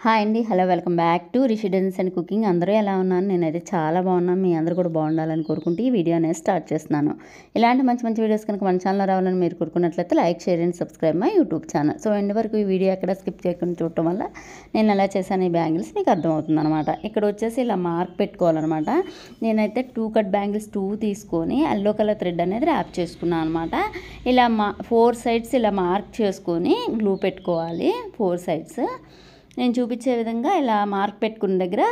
Hi అండి, hello, welcome back to Rishi designs and cooking. అందరూ ఎలా ఉన్నారు? నేనైతే చాలా బాగున్నాను. మీ అందరూ కూడా బాగుండాలని కోరుకుంటూ ఈ వీడియో అనేది స్టార్ట్ చేస్తున్నాను. ఇలాంటి మంచి మంచి వీడియోస్ కనుక మన ఛానల్లో రావాలని మీరు కోరుకున్నట్లయితే like, share and subscribe my YouTube channel. So end వరకు ఈ వీడియో ఎక్కడ స్కిప్ చేయకుండా చూడటం వల్ల నేను ఎలా చేశాను ఈ బ్యాంగిల్స్ మీకు అర్థమవుతుంది అనమాట. ఇక్కడ వచ్చేసి ఇలా మార్క్ పెట్టుకోవాలన్నమాట. నేనైతే 2 కట్ బ్యాంగిల్స్ 2 తీసుకొని ఎల్లో కలర్ థ్రెడ్ అనేది ర్యాప్ చేసుకున్నాను అనమాట. ఇలా 4 సైడ్స్ ఇలా మార్క్ చేసుకొని గ్లూ పెట్టుకోవాలి. 4 సైడ్స్ నేను చూపించే విధంగా ఇలా మార్క్ పెట్టుకున్న దగ్గర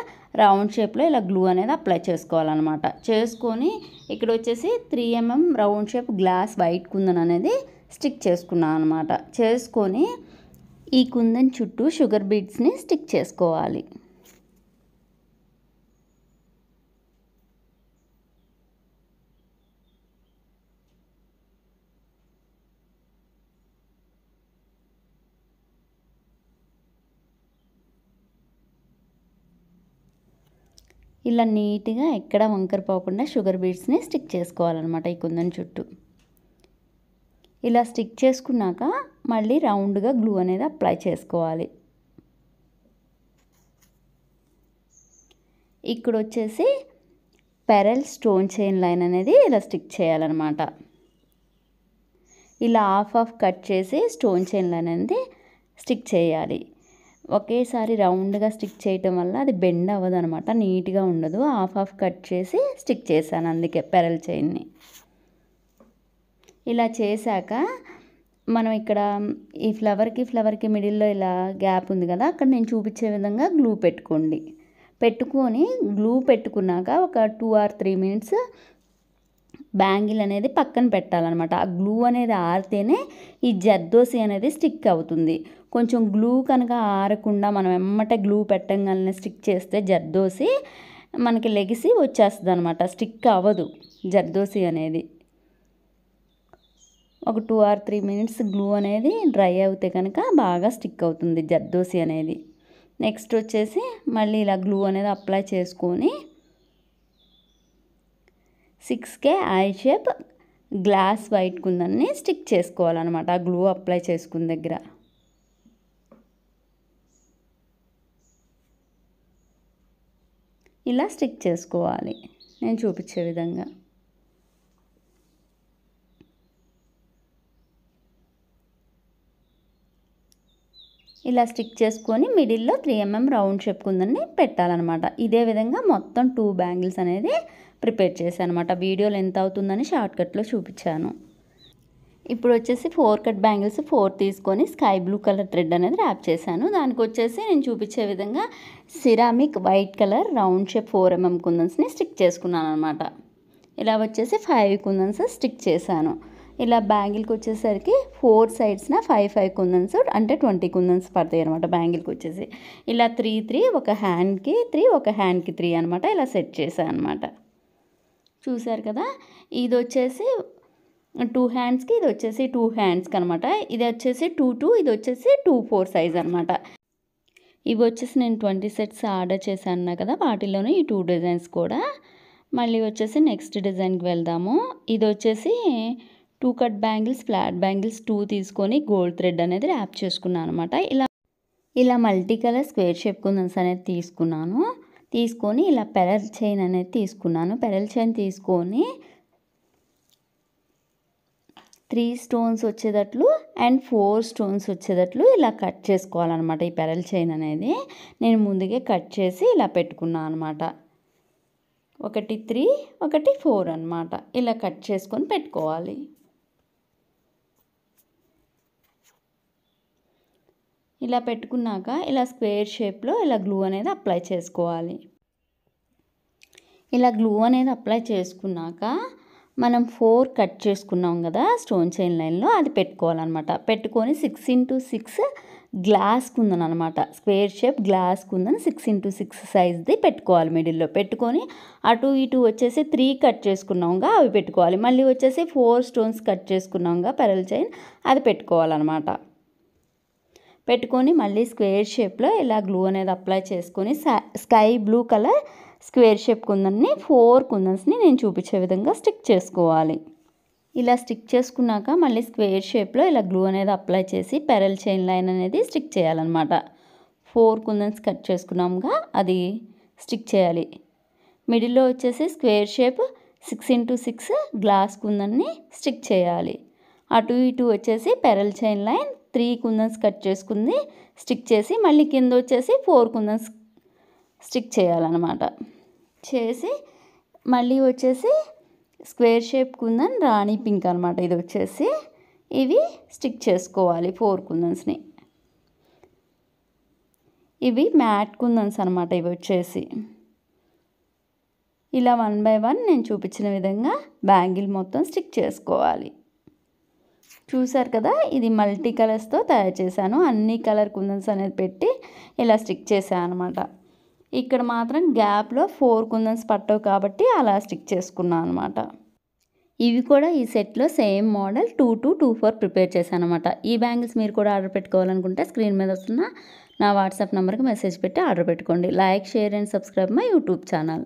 రౌండ్ షేప్లో ఇలా గ్లూ అనేది అప్లై చేసుకోవాలన్నమాట. చేసుకొని ఇక్కడ వచ్చేసి 3 mm round shape glass white kundan అనేది స్టిక్ చేసుకున్నాను అనమాట. చేసుకొని ఈ కుందన్ చుట్టూ షుగర్ బీడ్స్ని స్టిక్ చేసుకోవాలి. ఇలా నీట్గా ఎక్కడ వంకర పోకుండా షుగర్ బీడ్స్ని స్టిక్ చేసుకోవాలన్నమాట ఈ కుందన్ చుట్టూ. ఇలా స్టిక్ చేసుకున్నాక మళ్ళీ రౌండ్గా గ్లూ అనేది అప్లై చేసుకోవాలి. ఇక్కడ వచ్చేసి పెరల్ స్టోన్ చైన్ లైన్ అనేది ఇలా స్టిక్ చేయాలన్నమాట. ఇలా హాఫ్ కట్ చేసి స్టోన్ చైన్ లైన్ అనేది స్టిక్ చేయాలి. ఒకేసారి రౌండ్గా స్టిక్ చేయటం వల్ల అది బెండ్ అవ్వదు అనమాట, నీట్గా ఉండదు. హాఫ్ కట్ చేసి స్టిక్ చేశాను, అందుకే పెరల్ చైన్ని. ఇలా చేశాక మనం ఇక్కడ ఈ ఫ్లవర్కి మిడిల్లో ఇలా గ్యాప్ ఉంది కదా, అక్కడ నేను చూపించే విధంగా గ్లూ పెట్టుకోండి. పెట్టుకొని గ్లూ పెట్టుకున్నాక ఒక 2 or 3 minutes బ్యాంగిల్ అనేది పక్కన పెట్టాలన్నమాట. ఆ గ్లూ అనేది ఆరితేనే ఈ జర్దోసి అనేది స్టిక్ అవుతుంది. కొంచెం గ్లూ కనుక ఆరకుండా మనం ఎమ్మటే గ్లూ పెట్టగానే స్టిక్ చేస్తే జర్దోసి మనకి లెగిసి వచ్చేస్తుంది అనమాట, స్టిక్ అవ్వదు జర్దోసి అనేది. ఒక 2 or 3 minutes గ్లూ అనేది డ్రై అవుతే కనుక బాగా స్టిక్ అవుతుంది జర్దోసి అనేది. నెక్స్ట్ వచ్చేసి మళ్ళీ ఇలా గ్లూ అనేది అప్లై చేసుకొని 6K eye shape glass white కుందన్ని స్టిక్ చేసుకోవాలన్నమాట. ఆ గ్లూ అప్లై చేసుకున్న దగ్గర ఇలా స్టిక్ చేసుకోవాలి నేను చూపించే విధంగా. ఇలా స్టిక్ చేసుకొని మిడిల్లో 3 mm రౌండ్ షేప్ కుందన్ని పెట్టాలన్నమాట. ఇదే విధంగా మొత్తం 2 బ్యాంగిల్స్ అనేది ప్రిపేర్ చేశాను అనమాట. వీడియోలో ఎంత అవుతుందని షార్ట్కట్లో చూపించాను. ఇప్పుడు వచ్చేసి 4 కట్ బ్యాంగిల్స్ 4 తీసుకొని స్కై బ్లూ కలర్ థ్రెడ్ అనేది ర్యాప్ చేశాను. దానికి వచ్చేసి నేను చూపించే విధంగా ceramic white colour round shape 4 mm కుందన్స్ని స్టిక్ చేసుకున్నాను అనమాట. ఇలా వచ్చేసి 5 కుందన్స్ స్టిక్ చేశాను. ఇలా బ్యాంగిల్కి వచ్చేసరికి 4 సైడ్స్న 5 కుందన్స్ అంటే 20 కుందన్స్ పడతాయి అనమాట బ్యాంగిల్కి వచ్చేసి. ఇలా 3 ఒక హ్యాండ్కి 3 ఒక హ్యాండ్కి 3 అనమాట. ఇలా సెట్ చేశాను అనమాట. చూసారు కదా, ఇది వచ్చేసి 2 హ్యాండ్స్కి, ఇది వచ్చేసి 2 హ్యాండ్స్కి అనమాట. ఇది వచ్చేసి 2 ఇది వచ్చేసి 2-4 సైజ్ అనమాట. ఇవి వచ్చేసి నేను 20 సెట్స్ ఆర్డర్ చేశాను కదా, వాటిలోనే ఈ 2 డిజైన్స్ కూడా. మళ్ళీ వచ్చేసి నెక్స్ట్ డిజైన్కి వెళ్దాము. ఇది వచ్చేసి 2 కట్ బ్యాంగిల్స్ ఫ్లాట్ బ్యాంగిల్స్ 2 తీసుకొని గోల్డ్ థ్రెడ్ అనేది ర్యాప్ చేసుకున్నాను అనమాట. ఇలా మల్టీ కలర్ స్క్వేర్ షేప్ కుందన్స్ అనేది తీసుకొని ఇలా పెరల్ చైన్ అనేది తీసుకున్నాను. పెరల్ చైన్ తీసుకొని 3 స్టోన్స్ వచ్చేటట్లు అండ్ 4 స్టోన్స్ వచ్చేటట్లు ఇలా కట్ చేసుకోవాలన్నమాట. ఈ పెరల్ చైన్ అనేది నేను ముందుగా కట్ చేసి ఇలా పెట్టుకున్నాను అనమాట. ఒకటి 3 ఒకటి 4 అనమాట. ఇలా కట్ చేసుకొని పెట్టుకోవాలి. ఇలా పెట్టుకున్నాక ఇలా స్క్వేర్ షేప్లో ఇలా గ్లూ అనేది అప్లై చేసుకోవాలి. ఇలా గ్లూ అనేది అప్లై చేసుకున్నాక మనం 4 కట్ చేసుకున్నాం కదా స్టోన్ చైన్ లైన్లో, అది పెట్టుకోవాలన్నమాట. పెట్టుకొని 6x6 గ్లాస్ కుందన్ అనమాట. Square shape glass kundan 6x6 సైజ్ది పెట్టుకోవాలి. మిడిల్లో పెట్టుకొని అటు ఇటు వచ్చేసి 3 కట్ చేసుకున్నాంగా అవి పెట్టుకోవాలి. మళ్ళీ వచ్చేసి 4 స్టోన్స్ కట్ చేసుకున్నాంగా పెరల్ చైన్, అది పెట్టుకోవాలన్నమాట. పెట్టుకొని మళ్ళీ స్క్వేర్ షేప్లో ఇలా గ్లూ అనేది అప్లై చేసుకొని sky blue colour square shape కుందన్ని 4 కుందన్స్ని నేను చూపించే విధంగా స్టిక్ చేసుకోవాలి. ఇలా స్టిక్ చేసుకున్నాక మళ్ళీ స్క్వేర్ షేప్లో ఇలా గ్లూ అనేది అప్లై చేసి పెరల్ చైన్ లైన్ అనేది స్టిక్ చేయాలన్నమాట. 4 కుందన్స్ కట్ చేసుకున్నాముగా అది స్టిక్ చేయాలి. మిడిల్లో వచ్చేసి స్క్వేర్ షేప్ 6x6 గ్లాస్ కుందన్ని స్టిక్ చేయాలి. అటు ఇటు వచ్చేసి pearl chain line 3 kundans cut చేసుకుంది స్టిక్ చేసి మళ్ళీ కింద వచ్చేసి 4 కుందన్స్ స్టిక్ చేయాలన్నమాట. చేసి మళ్ళీ వచ్చేసి స్క్వేర్ షేప్ కుందన్ రాణి పింక్ అనమాట. ఇది వచ్చేసి ఇవి స్టిక్ చేసుకోవాలి 4 కుందన్స్ని. ఇవి మ్యాట్ కుందన్స్ అనమాట. ఇవి వచ్చేసి ఇలా 1 బై 1 నేను చూపించిన విధంగా బ్యాంగిల్ మొత్తం స్టిక్ చేసుకోవాలి. చూసారు కదా, ఇది మల్టీ కలర్స్తో తయారు చేశాను. అన్ని కలర్ కుందన్స్ అనేది పెట్టి ఇలా స్టిక్ చేశాను అనమాట. ఇక్కడ మాత్రం గ్యాప్లో 4 కుందన్స్ పట్టవు కాబట్టి అలా స్టిక్ చేసుకున్నాను అనమాట. ఇవి కూడా ఈ సెట్లో సేమ్ మోడల్ 2 to 24 ప్రిపేర్ చేశాను అనమాట. ఈ బ్యాంగిల్స్ మీరు కూడా ఆర్డర్ పెట్టుకోవాలనుకుంటే స్క్రీన్ మీద వస్తున్న నా వాట్సాప్ నెంబర్కి మెసేజ్ పెట్టి ఆర్డర్ పెట్టుకోండి. Like, share and subscribe my YouTube channel.